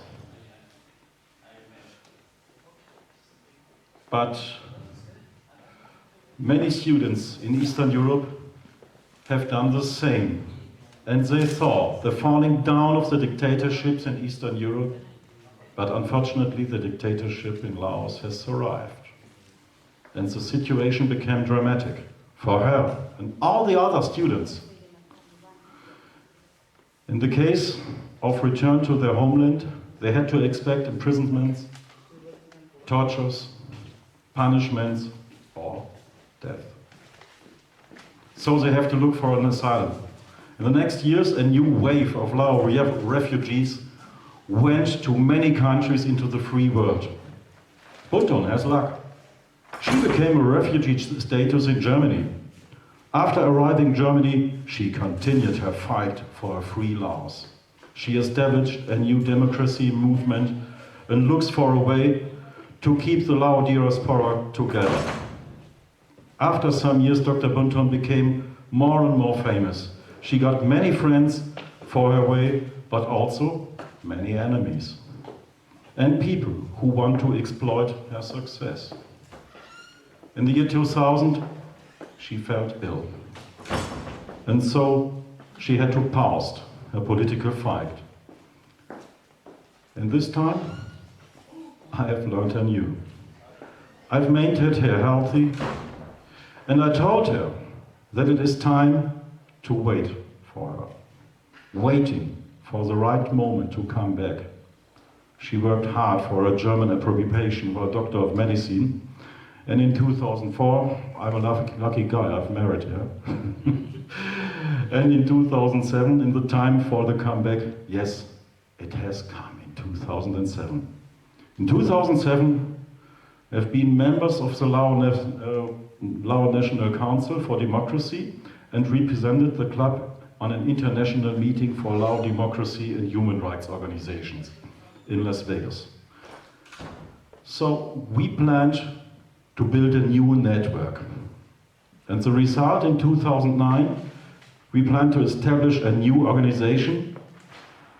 But many students in Eastern Europe have done the same, and they thought the falling down of the dictatorships in Eastern Europe, but unfortunately the dictatorship in Laos has survived. And the situation became dramatic for her and all the other students. In the case of return to their homeland, they had to expect imprisonments, tortures, punishments, or death. So they have to look for an asylum. In the next years, a new wave of Lao refugees went to many countries into the free world. Bunton has luck. She became a refugee status in Germany. After arriving in Germany, she continued her fight for a free Laos. She established a new democracy movement and looks for a way to keep the Lao diaspora together. After some years, Dr. Bunton became more and more famous. She got many friends for her way, but also many enemies. And people who want to exploit her success. In the year 2000, she felt ill. And so she had to pause her political fight. And this time, I have learned anew. I've maintained her healthy, and I told her that it is time to wait for her, waiting for the right moment to come back. She worked hard for a German approbation for a doctor of medicine, and in 2004, I'm a lucky guy, I've married her. And in 2007, in the time for the comeback, yes, it has come in 2007. In 2007, I've been members of the Lao National Council for Democracy and represented the club on an international meeting for Lao democracy and human rights organizations in Las Vegas. So we planned to build a new network. And the result in 2009, we planned to establish a new organization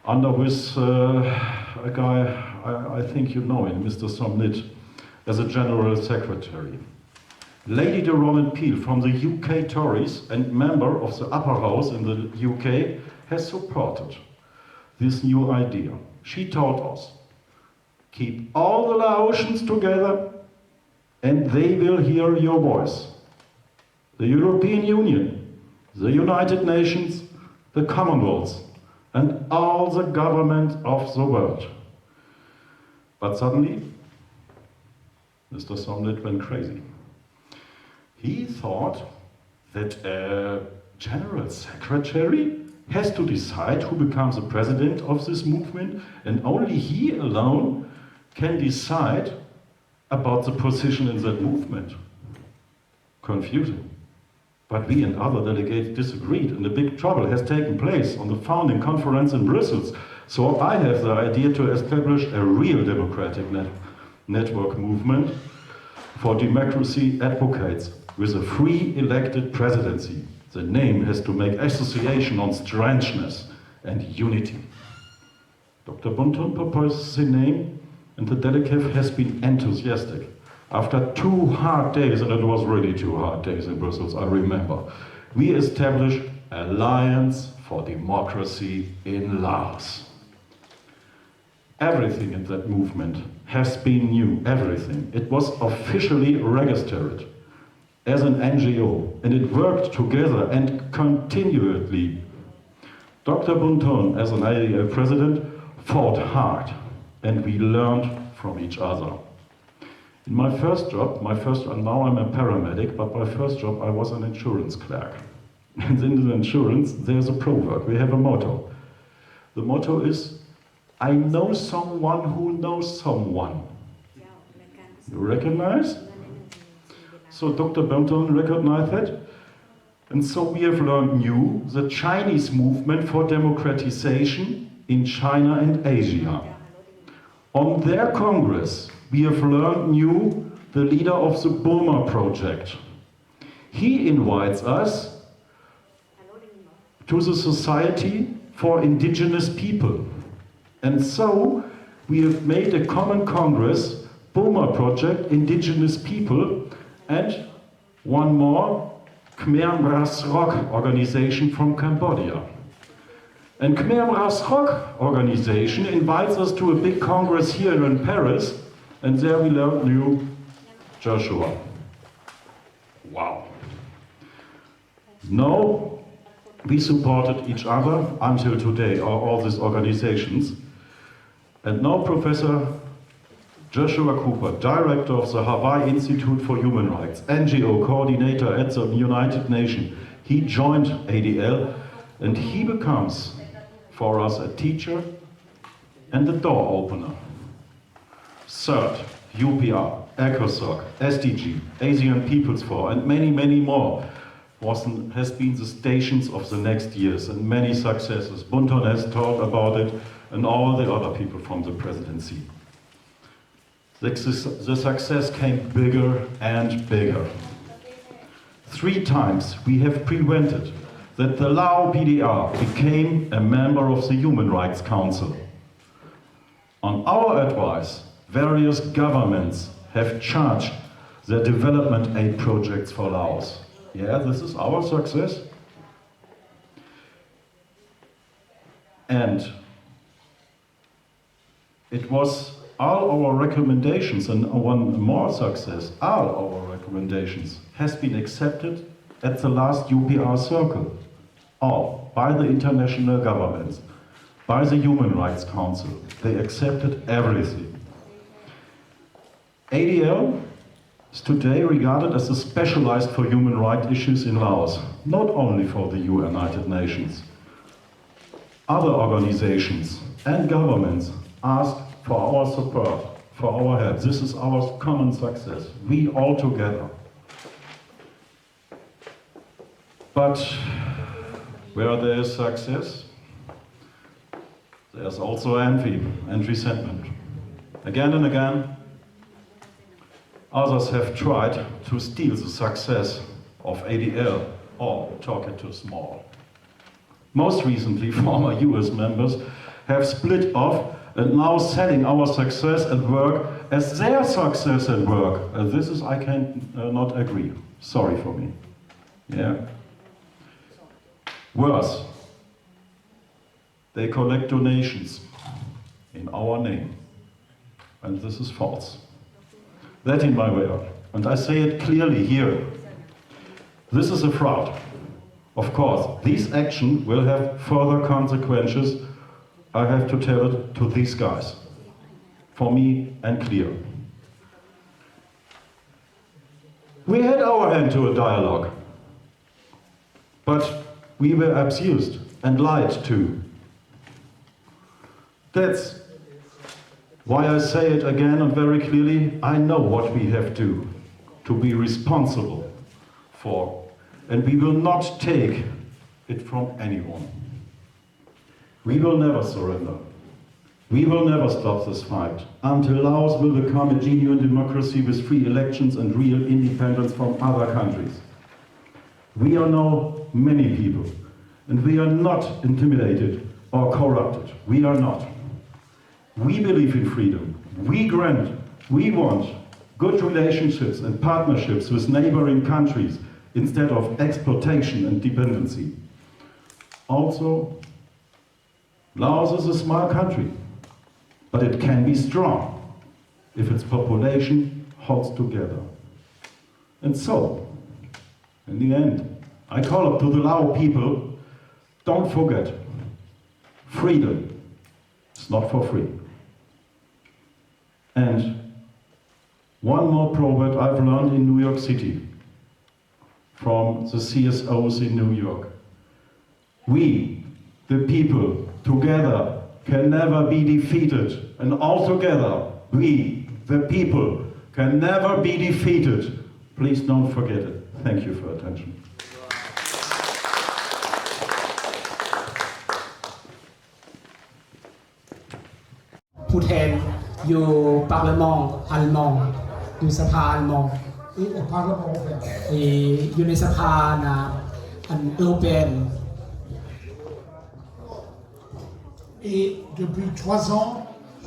under with a guy, I think you know him, Mr. Somnit, as a general secretary. Lady de Roland Peel from the UK Tories and member of the upper house in the UK has supported this new idea. She told us, keep all the Laotians together and they will hear your voice. The European Union, the United Nations, the Commonwealth, and all the governments of the world. But suddenly, Mr. Somnit went crazy. He thought that a general secretary has to decide who becomes the president of this movement, and only he alone can decide about the position in that movement. Confusing. But we and other delegates disagreed, and a big trouble has taken place on the founding conference in Brussels. So I have the idea to establish a real democratic network movement for democracy advocates with a free elected presidency. The name has to make association on strangeness and unity. Dr. Bunton proposes the name, and the delegate has been enthusiastic. After 2 hard days, and it was really 2 hard days in Brussels, I remember, we established Alliance for Democracy in Laos. Everything in that movement has been new, everything. It was officially registered as an NGO, and it worked together and continually. Dr. Bunton, as an ADL president, fought hard, and we learned from each other. In my first job, now I'm a paramedic, but my first job I was an insurance clerk. And in the insurance, there's a proverb, we have a motto. The motto is, I know someone who knows someone. You recognize? So Dr. Bunton recognized that. And so we have learned new, the Chinese movement for democratization in China and Asia. On their Congress, we have learned new the leader of the Burma project. He invites us to the Society for Indigenous People. And so we have made a common congress, Burma Project, Indigenous People, and one more, Khmer Ras Rock organization from Cambodia. And Khmer Ras Rock organization invites us to a big congress here in Paris, and there we knew Joshua. Wow. No, we supported each other until today, all these organizations. And now Professor Joshua Cooper, Director of the Hawaii Institute for Human Rights, NGO coordinator at the United Nations, he joined ADL and he becomes for us a teacher and a door opener. Third, UPR, ECOSOC, SDG, Asian Peoples Forum, and many, many more has been the stations of the next years, and many successes. Bunton has talked about it, and all the other people from the presidency. The success came bigger and bigger. 3 times we have prevented that the Lao PDR became a member of the Human Rights Council. On our advice, various governments have charged their development aid projects for Laos. Yeah, this is our success. And it was all our recommendations, and one more success, all our recommendations has been accepted at the last UPR circle. All, by the international governments, by the Human Rights Council. They accepted everything. ADL is today regarded as a specialized for human rights issues in Laos, not only for the United Nations. Other organizations and governments ask for our support, for our help. This is our common success. We all together. But where there is success, there's also envy and resentment. Again and again, others have tried to steal the success of ADL or talk it too small. Most recently, former US members have split off and now selling our success at work as their success at work. This is, I can not agree. Sorry for me. Yeah. Worse, they collect donations in our name. And this is false. That in my way out. And I say it clearly here. This is a fraud. Of course, this action will have further consequences. I have to tell it to these guys. For me, and clear. We had our hand to a dialogue. But we were abused and lied to. That's why I say it again and very clearly. I know what we have to be responsible for, and we will not take it from anyone. We will never surrender. We will never stop this fight until Laos will become a genuine democracy with free elections and real independence from other countries. We are now many people, and we are not intimidated or corrupted. We are not. We believe in freedom. We want good relationships and partnerships with neighboring countries instead of exploitation and dependency. Also, Laos is a small country, but it can be strong if its population holds together. And so, in the end, I call up to the Lao people, don't forget, freedom is not for free. And one more proverb I've learned in New York City from the CSOs in New York. We, the people, together can never be defeated. And all together, we, the people, can never be defeated. Please don't forget it. Thank you for attention.ผู้แทนอยู่ Parlement allemand อยู่สภาอันมอง et au Parlement européen. อยู่ในสภานะอันเอเปน Et depuis 3 ans,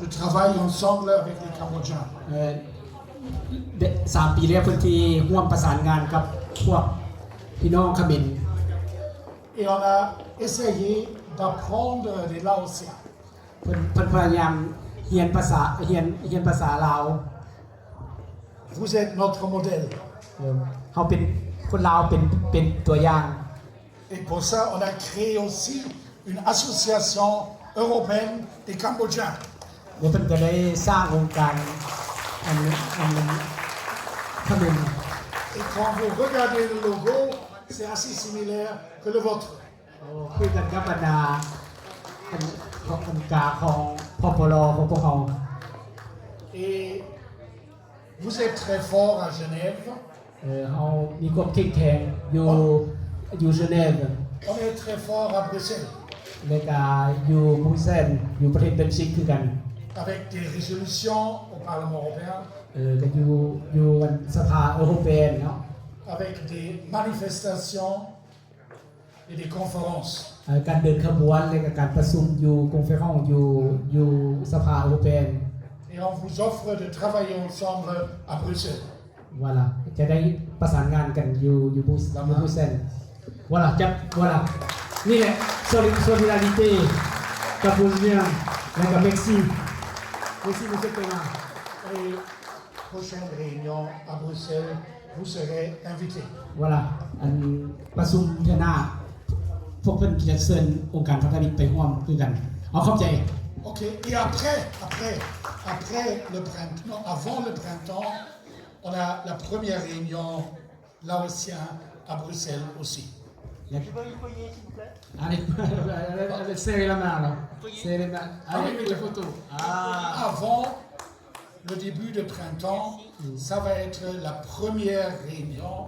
je travaille ensemble avec les Cambodgiens. 3 ปีแล้วเพิ่นที่ร่วมประสานงานกับพวกพี่น้องเขมร Et on a essayé d'apprendre les Laotiens. เพิ่นพยายามเรียนภาษาลาว Vous êtes notre modèle. เขาเป็นคนลาวเป็นตัวอย่าง Et pour ça, on a créé aussi une association européenne des Cambodgiens. เดี๋ยวเพิ่นก็ได้สร้างองค์การอันเขมร Et quand vous regardez le logo, c'est assez similaire que le vôtre. คือกันกับบรรดาอันขององค์การของพปลของพวกเขา Et vous êtes très fort à Genève. เขามีความเข้มแข็งอยู่เจนีฟ On est très fort à Bruxelles. แล้วก็อยู่บรูเซลส์อยู่ประเทศเบลจิกคือกัน Avec des résolutions au Parlement européen. ก็อยู่สภาเอเปนเนาะ Avec des manifestations et des conférences. การเดินขบวนและก็การประชุมอยู่คอนเฟอเรนซ์อยู่สภาเอเปน Et on vous offre de travailler ensemble à Bruxelles. ว่าล่ะจะได้ประสานงานกันอยู่บรูเซลส์ว่าล่ะนี่แหละโซลิดาริเต้กับบูเนียและกับเม็กซี่มุสเปนา Et prochaine réunion à Bruxelles, vous serez invités. ว่าล่ะอันประชุมเทอหน้าพวกเพิ่นจะเชิญองค์การพัฒนาไปร่วมคือกันเอาเข้าใจ Ok. Et après le printemps, non, avant le printemps, on a la première réunion laotien à Bruxelles aussi. Allez, serrez la main là. Serrez la main. Allez, avec les photos. Avant le début de printemps, ça va être la première réunion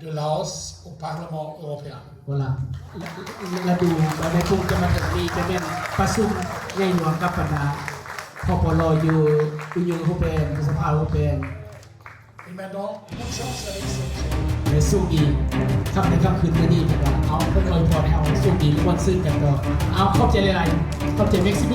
de Laos au Parlement européen. Voilà. และดูในกลุ่มจะมาถึงนี้จะเป็นประชุมใหญ่หลวงกับบรรดาพปลอยู่ยูโรเปนสภาเอเปน Et maintenant, bonne chance avec cette ในสู้ดีครับในค่ำคืนนี้นะครับเอาเพื่อนอวยพรให้เอาสู้ดีร่วมซึ้งกันต่อเอาขอบใจหลายๆขอบใจเม็กซิโก